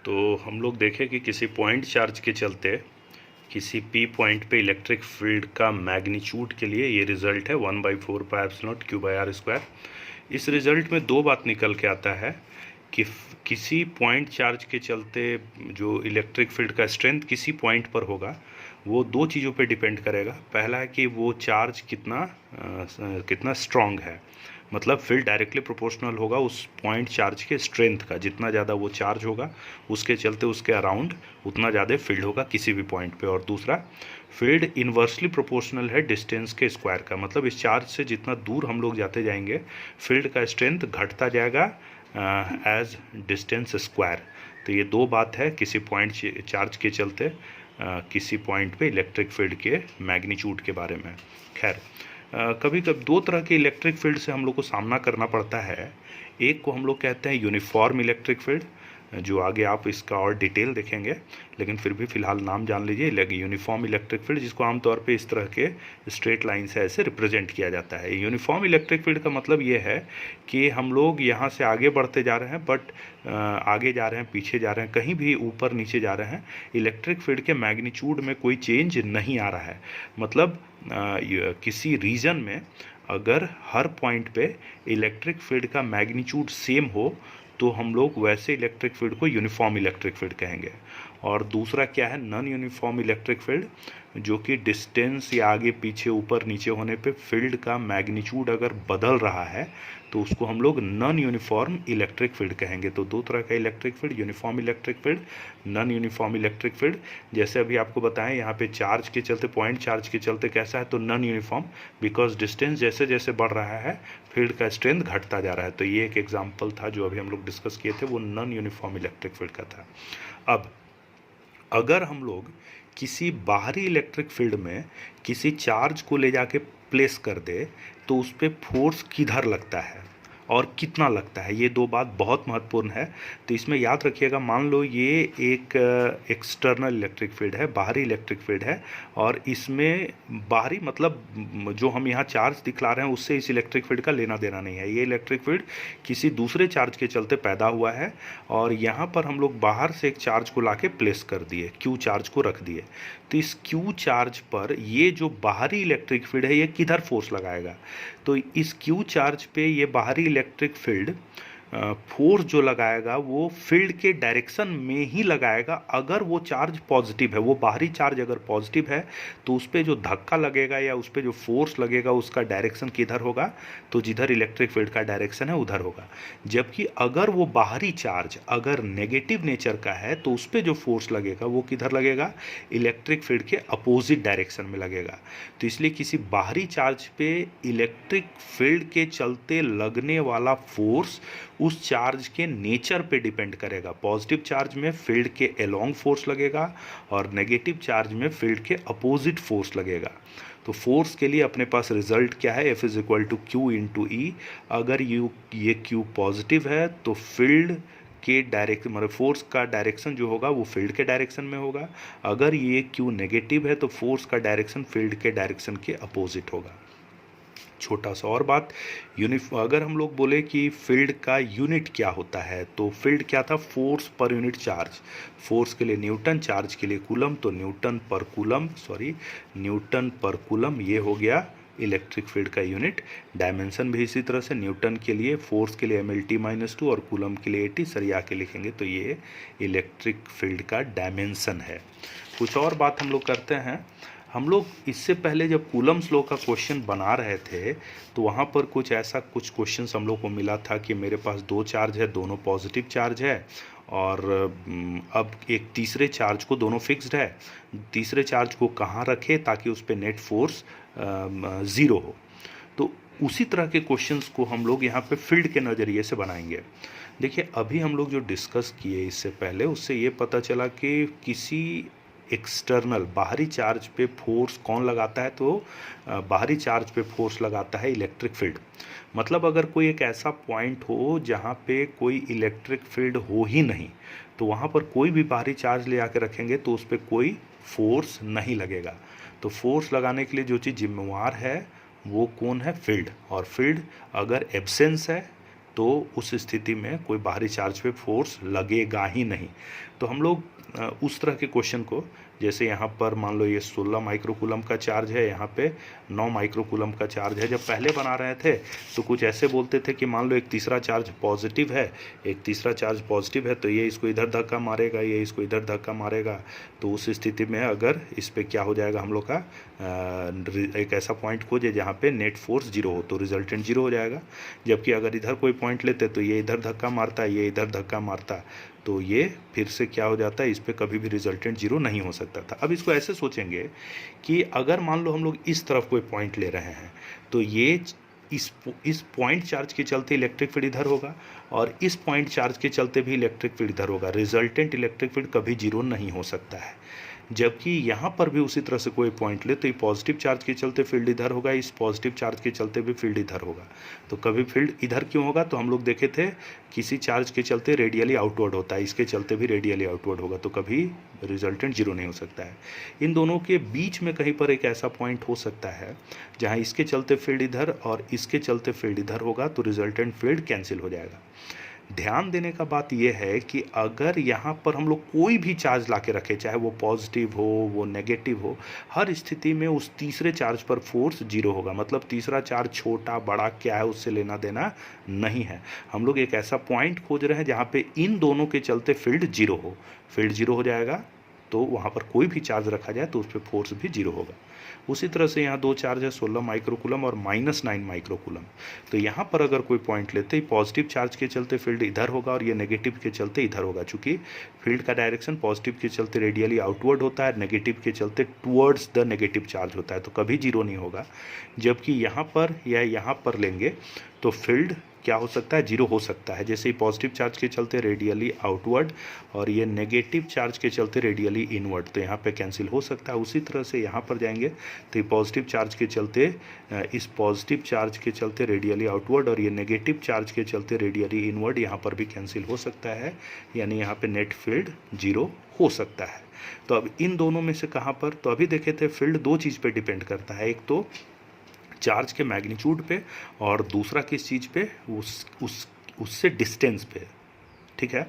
तो हम लोग देखें कि किसी पॉइंट चार्ज के चलते किसी पी पॉइंट पे इलेक्ट्रिक फील्ड का मैग्नीट्यूड के लिए ये रिजल्ट है 1/4πε0 Q/r²। इस रिजल्ट में दो बात निकल के आता है कि किसी पॉइंट चार्ज के चलते जो इलेक्ट्रिक फील्ड का स्ट्रेंथ किसी पॉइंट पर होगा वो दो चीज़ों पे डिपेंड करेगा। पहला है कि वो चार्ज कितना स्ट्रांग है, मतलब फील्ड डायरेक्टली प्रोपोर्शनल होगा उस पॉइंट चार्ज के स्ट्रेंथ का। जितना ज़्यादा वो चार्ज होगा उसके चलते उसके अराउंड उतना ज़्यादा फील्ड होगा किसी भी पॉइंट पे। और दूसरा, फील्ड इन्वर्सली प्रोपोर्शनल है डिस्टेंस के स्क्वायर का, मतलब इस चार्ज से जितना दूर हम लोग जाते जाएंगे फील्ड का स्ट्रेंथ घटता जाएगा एज डिस्टेंस स्क्वायर। तो ये दो बात है किसी पॉइंट चार्ज के चलते किसी पॉइंट पे इलेक्ट्रिक फील्ड के मैग्नीट्यूड के बारे में। खैर, कभी कभी दो तरह के इलेक्ट्रिक फील्ड से हम लोग को सामना करना पड़ता है। एक को हम लोग कहते हैं यूनिफॉर्म इलेक्ट्रिक फील्ड, जो आगे आप इसका और डिटेल देखेंगे, लेकिन फिर भी फिलहाल नाम जान लीजिए यूनिफॉर्म इलेक्ट्रिक फील्ड, जिसको आमतौर पे इस तरह के स्ट्रेट लाइन से ऐसे रिप्रेजेंट किया जाता है। यूनिफॉर्म इलेक्ट्रिक फील्ड का मतलब ये है कि हम लोग यहाँ से आगे बढ़ते जा रहे हैं, बट आगे जा रहे हैं, पीछे जा रहे हैं, कहीं भी ऊपर नीचे जा रहे हैं, इलेक्ट्रिक फील्ड के मैग्नीट्यूड में कोई चेंज नहीं आ रहा है। मतलब किसी रीजन में अगर हर पॉइंट पे इलेक्ट्रिक फील्ड का मैग्नीट्यूड सेम हो तो हम लोग वैसे इलेक्ट्रिक फील्ड को यूनिफॉर्म इलेक्ट्रिक फील्ड कहेंगे। और दूसरा क्या है, नॉन यूनिफॉर्म इलेक्ट्रिक फील्ड, जो कि डिस्टेंस या आगे पीछे ऊपर नीचे होने पे फील्ड का मैग्नीट्यूड अगर बदल रहा है तो उसको हम लोग नॉन यूनिफॉर्म इलेक्ट्रिक फील्ड कहेंगे। तो दो तरह का electric field, uniform electric field, non uniform electric field. जैसे अभी आपको बताएं यहाँ पे चार्ज के चलते, पॉइंट चार्ज के चलते कैसा है, तो नॉन यूनिफॉर्म, बिकॉज डिस्टेंस जैसे जैसे बढ़ रहा है फील्ड का स्ट्रेंथ घटता जा रहा है। तो ये एक एग्जाम्पल था जो अभी हम लोग डिस्कस किए थे, वो नॉन यूनिफॉर्म इलेक्ट्रिक फील्ड का था। अब अगर हम लोग किसी बाहरी इलेक्ट्रिक फील्ड में किसी चार्ज को ले जाके प्लेस कर दे तो उस पर फोर्स किधर लगता है और कितना लगता है, ये दो बात बहुत महत्वपूर्ण है। तो इसमें याद रखिएगा, मान लो ये एक एक्सटर्नल इलेक्ट्रिक फील्ड है, बाहरी इलेक्ट्रिक फील्ड है, और इसमें बाहरी मतलब जो हम यहाँ चार्ज दिखला रहे हैं उससे इस इलेक्ट्रिक फील्ड का लेना देना नहीं है। ये इलेक्ट्रिक फील्ड किसी दूसरे चार्ज के चलते पैदा हुआ है और यहाँ पर हम लोग बाहर से एक चार्ज को ला के प्लेस कर दिए, क्यू चार्ज को रख दिए। तो इस क्यू चार्ज पर ये जो बाहरी इलेक्ट्रिक फील्ड है ये किधर फोर्स लगाएगा, तो इस क्यू चार्ज पे ये बाहरी इलेक्ट्रिक फील्ड फोर्स जो लगाएगा वो फील्ड के डायरेक्शन में ही लगाएगा। अगर वो चार्ज पॉजिटिव है, वो बाहरी चार्ज अगर पॉजिटिव है तो उस पर जो धक्का लगेगा या उस पर जो फोर्स लगेगा उसका डायरेक्शन किधर होगा, तो जिधर इलेक्ट्रिक फील्ड का डायरेक्शन है उधर होगा। जबकि अगर वो बाहरी चार्ज अगर नेगेटिव नेचर का है तो उस पर जो फोर्स लगेगा वो किधर लगेगा, इलेक्ट्रिक फील्ड के अपोजिट डायरेक्शन में लगेगा। तो इसलिए किसी बाहरी चार्ज पे इलेक्ट्रिक फील्ड के चलते लगने वाला फोर्स उस चार्ज के नेचर पे डिपेंड करेगा। पॉजिटिव चार्ज में फील्ड के अलोंग फोर्स लगेगा और नेगेटिव चार्ज में फील्ड के अपोजिट फोर्स लगेगा। तो फोर्स के लिए अपने पास रिजल्ट क्या है, F = Q × E। अगर ये Q पॉजिटिव है तो फील्ड के डायरेक्शन, मतलब फोर्स का डायरेक्शन जो होगा वो फील्ड के डायरेक्शन में होगा। अगर ये Q नेगेटिव है तो फोर्स का डायरेक्शन फील्ड के डायरेक्शन के अपोजिट होगा। छोटा सा और बात, अगर हम लोग बोले कि फील्ड का यूनिट क्या होता है, तो फील्ड क्या था, force per unit charge. Force के लिए न्यूटन, चार्ज के लिए कूलम, तो न्यूटन पर कूलम ये हो गया इलेक्ट्रिक फील्ड का यूनिट। डायमेंशन भी इसी तरह से, न्यूटन के लिए, फोर्स के लिए mLt-2 और कूलम के लिए AT सरिया के लिखेंगे, तो ये इलेक्ट्रिक फील्ड का डायमेंशन है। कुछ और बात हम लोग करते हैं। हम लोग इससे पहले जब कूलम्स लॉ का क्वेश्चन बना रहे थे तो वहाँ पर कुछ क्वेश्चंस हम लोग को मिला था कि मेरे पास दो चार्ज है, दोनों पॉजिटिव चार्ज है, और अब एक तीसरे चार्ज को, दोनों फिक्स्ड है, तीसरे चार्ज को कहाँ रखे ताकि उस पर नेट फोर्स 0 हो। तो उसी तरह के क्वेश्चंस को हम लोग यहाँ पे फील्ड के नज़रिए से बनाएंगे। देखिए, अभी हम लोग जो डिस्कस किए इससे पहले, उससे ये पता चला कि किसी एक्सटर्नल बाहरी चार्ज पे फोर्स कौन लगाता है, तो बाहरी चार्ज पे फोर्स लगाता है इलेक्ट्रिक फील्ड। मतलब अगर कोई एक ऐसा पॉइंट हो जहाँ पे कोई इलेक्ट्रिक फील्ड हो ही नहीं तो वहाँ पर कोई भी बाहरी चार्ज ले आके रखेंगे तो उस पर कोई फोर्स नहीं लगेगा। तो फोर्स लगाने के लिए जो चीज़ जिम्मेवार है वो कौन है, फील्ड। और फील्ड अगर एब्सेंस है तो उस स्थिति में कोई बाहरी चार्ज पे फोर्स लगेगा ही नहीं। तो हम लोग उस तरह के क्वेश्चन को, जैसे यहाँ पर मान लो ये 16 माइक्रोकूलम का चार्ज है, यहाँ पे 9 माइक्रोकूलम का चार्ज है, जब पहले बना रहे थे तो कुछ ऐसे बोलते थे कि मान लो एक तीसरा चार्ज पॉजिटिव है, एक तीसरा चार्ज पॉजिटिव है, तो ये इसको इधर धक्का मारेगा, ये इसको इधर धक्का मारेगा। तो उस स्थिति में अगर इस पर क्या हो जाएगा, हम लोग का एक ऐसा पॉइंट खोजे जहाँ पे नेट फोर्स 0 हो, तो रिजल्टेंट 0 हो जाएगा। जबकि अगर इधर कोई पॉइंट लेते तो ये इधर धक्का मारता, ये इधर धक्का मारता, तो ये फिर से क्या हो जाता है, इस पे कभी भी रिजल्टेंट 0 नहीं हो सकता था। अब इसको ऐसे सोचेंगे कि अगर मान लो हम लोग इस तरफ कोई पॉइंट ले रहे हैं, तो ये इस पॉइंट चार्ज के चलते इलेक्ट्रिक फील्ड इधर होगा और इस पॉइंट चार्ज के चलते भी इलेक्ट्रिक फील्ड इधर होगा। रिजल्टेंट इलेक्ट्रिक फील्ड कभी 0 नहीं हो सकता है। जबकि यहाँ पर भी उसी तरह से कोई पॉइंट ले तो ये पॉजिटिव चार्ज के चलते फील्ड इधर होगा, इस पॉजिटिव चार्ज के चलते भी फील्ड इधर होगा। तो कभी फील्ड इधर क्यों होगा, तो हम लोग देखे थे किसी चार्ज के चलते रेडियली आउटवर्ड होता है, इसके चलते भी रेडियली आउटवर्ड होगा, तो कभी रिजल्टेंट 0 नहीं हो सकता है। इन दोनों के बीच में कहीं पर एक ऐसा पॉइंट हो सकता है जहाँ इसके चलते फील्ड इधर और इसके चलते फील्ड इधर होगा, तो रिजल्टेंट फील्ड कैंसिल हो जाएगा। ध्यान देने का बात यह है कि अगर यहाँ पर हम लोग कोई भी चार्ज ला के रखें, चाहे वो पॉजिटिव हो वो नेगेटिव हो, हर स्थिति में उस तीसरे चार्ज पर फोर्स 0 होगा। मतलब तीसरा चार्ज छोटा बड़ा क्या है उससे लेना देना नहीं है। हम लोग एक ऐसा पॉइंट खोज रहे हैं जहाँ पे इन दोनों के चलते फील्ड 0 हो। फील्ड 0 हो जाएगा तो वहाँ पर कोई भी चार्ज रखा जाए तो उस पर फोर्स भी 0 होगा। उसी तरह से यहाँ दो चार्ज है, 16 माइक्रोकूलम और -9 माइक्रोकूलम। तो यहाँ पर अगर कोई पॉइंट लेते हैं, पॉजिटिव चार्ज के चलते फील्ड इधर होगा और ये नेगेटिव के चलते इधर होगा। चूंकि फील्ड का डायरेक्शन पॉजिटिव के चलते रेडियली आउटवर्ड होता है, नेगेटिव के चलते टुवर्ड्स द नेगेटिव चार्ज होता है, तो कभी 0 नहीं होगा। जबकि यहाँ पर या यहाँ पर लेंगे तो फील्ड क्या हो सकता है, 0 हो सकता है। जैसे ही पॉजिटिव चार्ज के चलते रेडियली आउटवर्ड और ये नेगेटिव चार्ज के चलते रेडियली इनवर्ड, तो यहाँ पे कैंसिल हो सकता है। उसी तरह से यहाँ पर जाएंगे तो ये पॉजिटिव चार्ज के चलते, इस पॉजिटिव चार्ज के चलते रेडियली आउटवर्ड और ये नेगेटिव चार्ज के चलते रेडियली इनवर्ड, यहाँ पर भी कैंसिल हो सकता है। यानी यहाँ पे नेट फील्ड 0 हो सकता है। तो अब इन दोनों में से कहाँ पर, तो अभी देखे थे फील्ड दो चीज़ पे डिपेंड करता है, एक तो चार्ज के मैग्नीट्यूड पे और दूसरा किस चीज़ पे, उससे डिस्टेंस पे। ठीक है,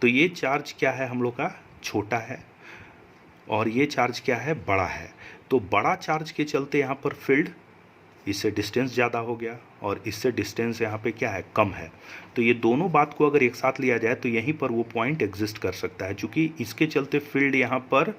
तो ये चार्ज क्या है हम लोग का, छोटा है, और ये चार्ज क्या है, बड़ा है। तो बड़ा चार्ज के चलते यहाँ पर फील्ड, इससे डिस्टेंस ज़्यादा हो गया और इससे डिस्टेंस यहाँ पे क्या है, कम है। तो ये दोनों बात को अगर एक साथ लिया जाए तो यहीं पर वो पॉइंट एग्जिस्ट कर सकता है। चूँकि इसके चलते फील्ड यहाँ पर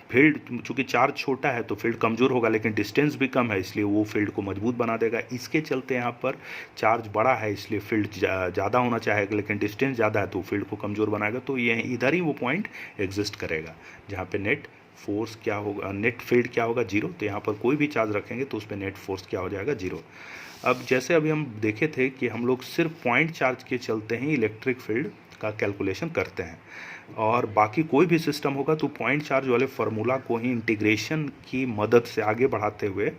फील्ड, चूँकि चार्ज छोटा है तो फील्ड कमज़ोर होगा, लेकिन डिस्टेंस भी कम है इसलिए वो फील्ड को मजबूत बना देगा। इसके चलते यहाँ पर चार्ज बड़ा है इसलिए फील्ड ज़्यादा होना चाहेगा, लेकिन डिस्टेंस ज़्यादा है तो फील्ड को कमज़ोर बनाएगा। तो ये इधर ही वो पॉइंट एग्जिस्ट करेगा जहाँ पे नेट फोर्स क्या होगा, नेट फील्ड क्या होगा, 0। तो यहाँ पर कोई भी चार्ज रखेंगे तो उस पर नेट फोर्स क्या हो जाएगा, 0। अब जैसे अभी हम देखे थे कि हम लोग सिर्फ पॉइंट चार्ज के चलते ही इलेक्ट्रिक फील्ड का कैलकुलेशन करते हैं, और बाकी कोई भी सिस्टम होगा तो पॉइंट चार्ज वाले फार्मूला को ही इंटीग्रेशन की मदद से आगे बढ़ाते हुए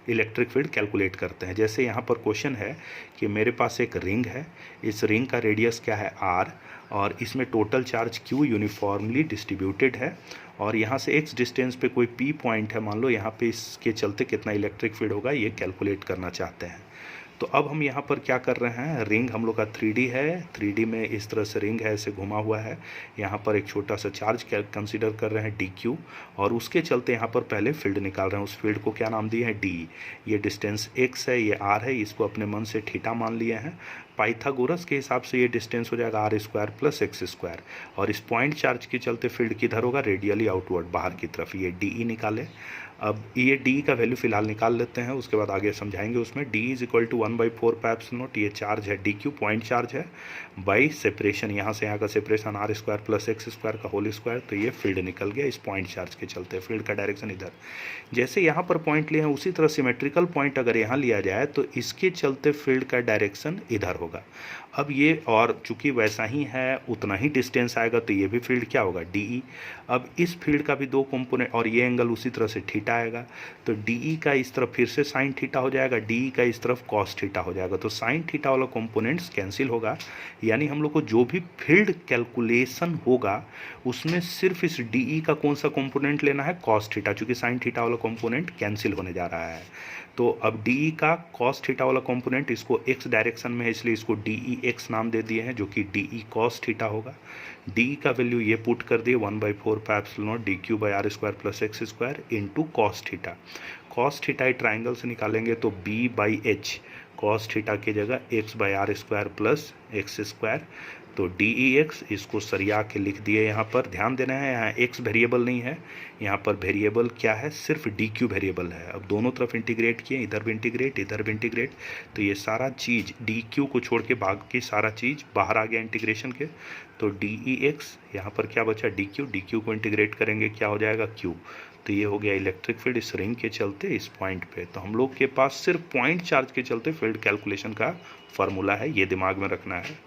इलेक्ट्रिक फील्ड कैलकुलेट करते हैं। जैसे यहाँ पर क्वेश्चन है कि मेरे पास एक रिंग है, इस रिंग का रेडियस क्या है, r, और इसमें total charge q uniformly distributed है, और यहाँ से x डिस्टेंस पे कोई p पॉइंट है, मान लो यहाँ पे इसके चलते कितना इलेक्ट्रिक फील्ड होगा ये कैलकुलेट करना चाहते हैं। तो अब हम यहाँ पर क्या कर रहे हैं, रिंग हम लोग का 3D है, 3D में इस तरह से रिंग है, ऐसे घुमा हुआ है। यहाँ पर एक छोटा सा चार्ज कंसीडर कर रहे हैं dq, और उसके चलते यहाँ पर पहले फील्ड निकाल रहे हैं। उस फील्ड को क्या नाम दिए हैं, d। ये डिस्टेंस x है, ये r है, इसको अपने मन से थीटा मान लिए हैं। पाइथागोरस के हिसाब से ये डिस्टेंस हो जाएगा r² + x², और इस पॉइंट चार्ज के चलते फील्ड किधर होगा, रेडियली आउटवर्ड बाहर की तरफ। ये डी निकाले। अब ये डी का वैल्यू फिलहाल निकाल लेते हैं, उसके बाद आगे समझाएंगे उसमें। d = 1/4πε0, ये चार्ज है dq, पॉइंट चार्ज है, बाई सेपरेशन, यहाँ से यहाँ का सेपरेशन r² + x² का होल स्क्वायर। तो ये फील्ड निकल गया इस पॉइंट चार्ज के चलते, फील्ड का डायरेक्शन इधर। जैसे यहाँ पर पॉइंट लिए हैं उसी तरह सिमेट्रिकल पॉइंट अगर यहाँ लिया जाए तो इसके चलते फील्ड का डायरेक्शन इधर होगा। अब ये, और चूंकि वैसा ही है उतना ही डिस्टेंस आएगा तो ये भी फील्ड क्या होगा, डी। अब इस फील्ड का भी दो कंपोनेंट, और ये एंगल उसी तरह से थीटा आएगा, तो डी का इस तरफ फिर से साइन थीटा हो जाएगा, डी का इस तरफ कॉस थीटा हो जाएगा। तो साइन थीटा वाला कंपोनेंट्स कैंसिल होगा, यानी हम लोग को जो भी फील्ड कैलकुलेशन होगा उसमें सिर्फ इस डी का कौन सा कंपोनेंट लेना है, कॉस थीटा, चूँकि साइन थीटा वाला कंपोनेंट कैंसिल होने जा रहा है। तो अब डी का कॉस थीटा वाला कंपोनेंट, इसको एक्स डायरेक्शन में है इसलिए इसको डी ई एक्स नाम दे दिए हैं, जो कि डी ई कॉस थीटा होगा। डी का वैल्यू ये पुट कर दिए 1/4 pi epsilon naught D Q by R square plus x square into cos theta. Cos theta triangle से निकालेंगे तो B by H cos theta की जगह x by R square plus x square, तो D E x इसको सरिया के लिख दिए। यहाँ पर ध्यान देना है, यहाँ एक्स वेरिएबल नहीं है, यहाँ पर वेरिएबल क्या है, सिर्फ डी क्यू वेरिएबल है। अब दोनों तरफ इंटीग्रेट किए, इधर भी इंटीग्रेट इधर भी इंटीग्रेट, तो ये सारा चीज़ डी क्यू को छोड़ के बाकी सारा चीज़ बाहर आ गया इंटीग्रेशन के। तो डी ई एक्स यहाँ पर क्या बचा, डी क्यू को इंटीग्रेट करेंगे क्या हो जाएगा, क्यू। तो ये हो गया इलेक्ट्रिक फील्ड इस रिंग के चलते इस पॉइंट पे। तो हम लोग के पास सिर्फ पॉइंट चार्ज के चलते फील्ड कैलकुलेशन का फार्मूला है, ये दिमाग में रखना है।